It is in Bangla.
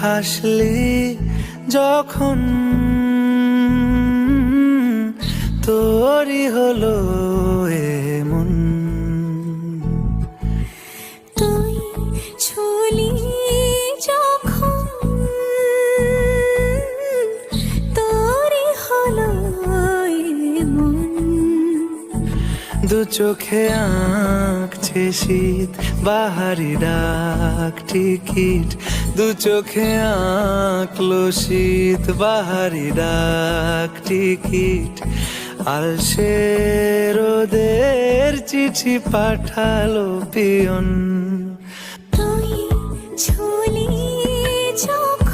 হাসলি যখন তোরই হলো এমন। তুই ছুলি যখন তোরই হলো এমন। দু চোখে আঁকছে শীত বাহারি ডাক টিকিট, দু চোখে আঁকলো শীত বাহারি ডাক টিকিট। আলসে রোদের চিঠি পাঠালো পিয়ন। তুই ছুলি যখন